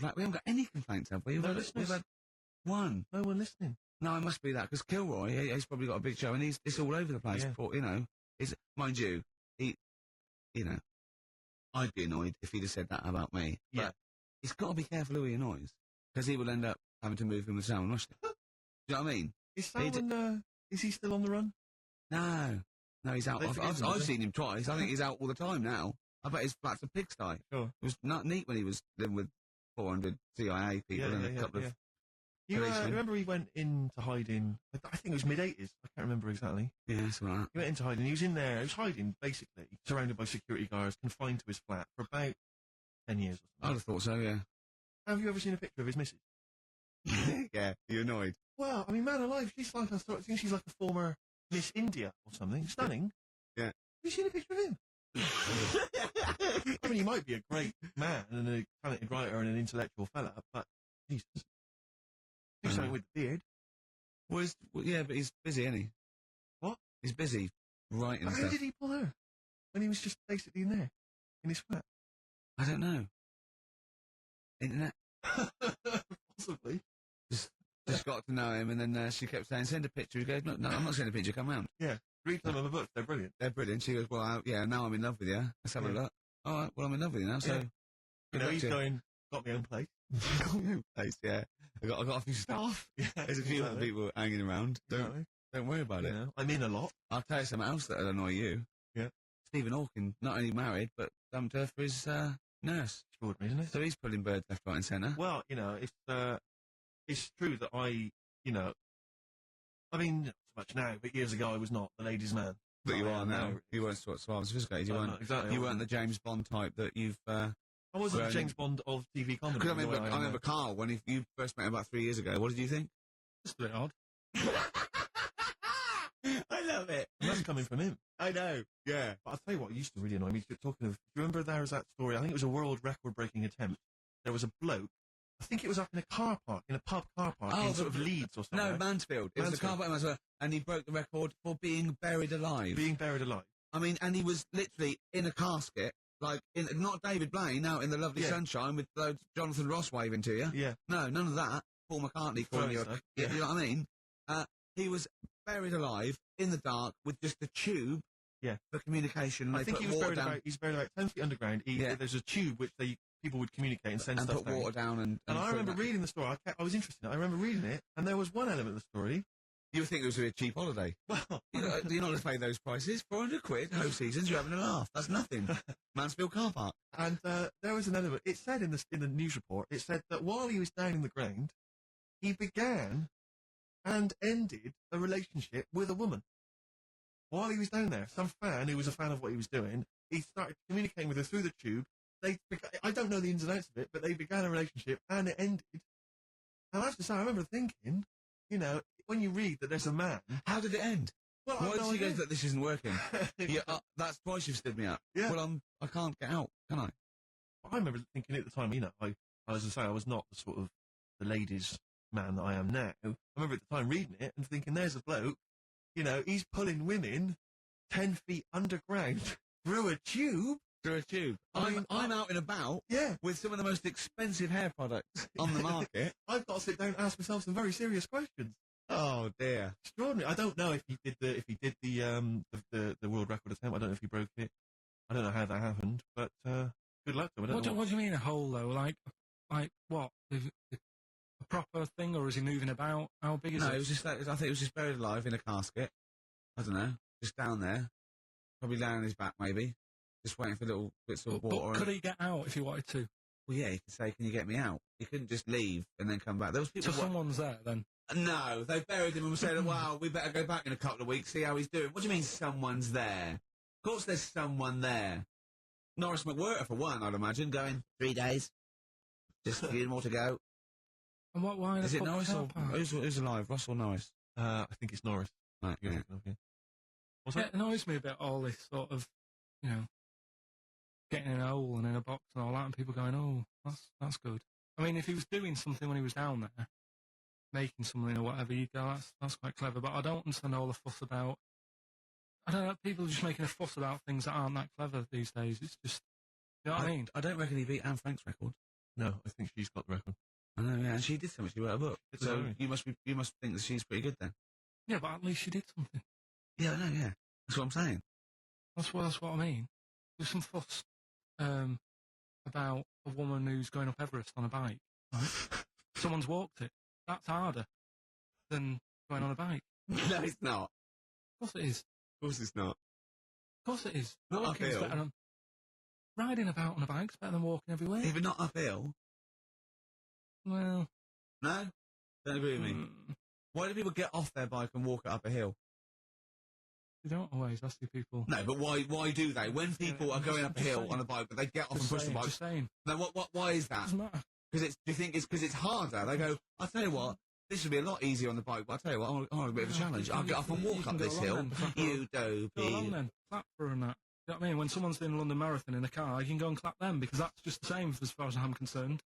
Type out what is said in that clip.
complaint. We haven't got any complaints, have we? We've had one. No one listening. No, it must be that, because Kilroy, he's probably got a big show, and it's all over the place. Yeah. For, mind you, I'd be annoyed if he'd have said that about me. Yeah. But he's got to be careful who he annoys, because he will end up having to move him with Salman Rushdie. Do you know what I mean? Is Salman, is he still on the run? No, he's out. I've seen him twice. I think he's out all the time now. I bet his flat's a pigsty. Sure. It was not neat when he was living with 400 CIA people and a couple of... You remember he went into hiding, I think it was mid-80s, I can't remember exactly. Yeah, that's right. He went into hiding, he was in there, he was hiding, basically, surrounded by security guards, confined to his flat for about 10 years or something. I'd have thought so, yeah. Have you ever seen a picture of his missus? Yeah, you're annoyed. Well, I mean, man alive, she's like, I think she's like a former Miss India or something, stunning. Yeah. Have you seen a picture of him? I mean, he might be a great man and a talented writer and an intellectual fella, but Jesus. Do something with the beard. Well, but he's busy, isn't he? What? He's busy writing How stuff. did he pull her? When he was just basically in there, in his flat? I don't know. Internet? Possibly. Just got to know him, and then she kept saying, send a picture. He goes, no, I'm not sending a picture, come round. Yeah. Read some of the books, they're brilliant. They're brilliant. She goes, well, now I'm in love with you. Let's have a look. All right, well, I'm in love with you now, so... Yeah. He's going, got my own place. Got my own place, yeah. I got a few staff. Yeah, There's a few other people hanging around. Don't worry about it. I'm in a lot. I'll tell you something else that'll annoy you. Yeah. Stephen Hawking, not only married, but dumped her for his nurse. Extraordinary, isn't it? So he's pulling birds left, right and centre. Well, it's true that I mean, not so much now, but years ago I was not the ladies' man. But you are now. You weren't sophisticated. You weren't exactly. You weren't the James Bond type that you've... I wasn't the James Bond of TV comedy. Because I remember Carl, when you first met him about 3 years ago, what did you think? Just a bit odd. I love it. That's coming from him. I know, yeah. But I'll tell you what used to really annoy me. Talking of, do you remember there was that story, I think it was a world record-breaking attempt. There was a bloke, I think it was up in a car park, in a pub car park, in sort of Leeds or something. No, Mansfield. It was the car park in Mansfield, and he broke the record for being buried alive. Being buried alive. I mean, and he was literally in a casket, like, not David Blaine, out in the lovely sunshine with Jonathan Ross waving to you. Yeah. No, none of that. Paul McCartney calling you you know what I mean? He was buried alive in the dark with just a tube for communication. I think he was buried about 10 feet underground. There's a tube which people would communicate and send stuff put water down. And I remember reading the story. I was interested in it. I remember reading it, and there was one element of the story. You would think it was a cheap holiday. Well, you're not to pay those prices. 400 quid, no seasons, you're having a laugh. That's nothing. Mansfield car park. And there was an element. It said in the news report, it said that while he was down in the ground, he began and ended a relationship with a woman. While he was down there, some fan who was a fan of what he was doing, he started communicating with her through the tube. I don't know the ins and outs of it, but they began a relationship and it ended. And I have to say, I remember thinking, when you read that there's a man... How did it end? Well, why did she go that this isn't working? That's twice you've stood me up. Yeah. Well, I can't get out, can I? I remember thinking at the time, I was not the sort of the ladies' man that I am now. I remember at the time reading it and thinking, there's a bloke, he's pulling women 10 feet underground through a tube. Through a tube. I'm out and about with some of the most expensive hair products on the market. I've got to sit down and ask myself some very serious questions. Oh dear. Extraordinary. I don't know if he did the world record attempt. I don't know if he broke it. I don't know how that happened, but good luck to him. What do you mean a hole though? Like what? A proper thing, or is he moving about? How big is it? No, it was just I think it was just buried alive in a casket. I don't know, just down there, probably laying on his back maybe, just waiting for little bits of water. But could he get out if he wanted to? Well, yeah, he could say, "Can you get me out?" He couldn't just leave and then come back. There was people. So someone's there then. No, they buried him and said, "Wow, we better go back in a couple of weeks, see how he's doing." What do you mean, someone's there? Of course, there's someone there. Norris McWhirter, for one, I'd imagine, going 3 days, just a few more to go. And why is it Norris or who's alive? Ross or Norris? I think it's Norris. Right, yeah. It annoys me a bit, all this sort of, getting in a hole and in a box and all that, and people going, "Oh, that's good." I mean, if he was doing something when he was down there, making something or whatever, you'd go, that's quite clever. But I don't understand all the fuss about. I don't know. People are just making a fuss about things that aren't that clever these days. It's just, you know what I mean? I don't reckon he beat Anne Frank's record. No, I think she's got the record. I know, yeah, and she did something. She wrote a book. It's So amazing. you must think that she's pretty good then. Yeah, but at least she did something. Yeah, I know, yeah. That's what I'm saying. That's what I mean. There's some fuss about a woman who's going up Everest on a bike. Right? Someone's walked it. That's harder than going on a bike. No, it's not. Of course it is. Of course it's not. Of course it is. Not Walking's uphill. better than riding about on a bike's better than walking everywhere. Even not uphill. Well, No? Don't agree with me. mm, Why do people get off their bike and walk it up a hill? you don't always. I see people. No, but why do they? When people are going up a hill on a bike, but they get off and push the bike. Just saying. No, why is that? Doesn't matter. Because do you think it's because it's harder? They go, I'll tell you what, this would be a lot easier on the bike, but I'll tell you what, I want a bit of a challenge. I'll get off and You walk can up go this along hill. then. You Go along dopey. then. Clap for her and that. You know what I mean? When someone's doing a London Marathon in a car, you can go and clap them because that's just the same as far as I'm concerned.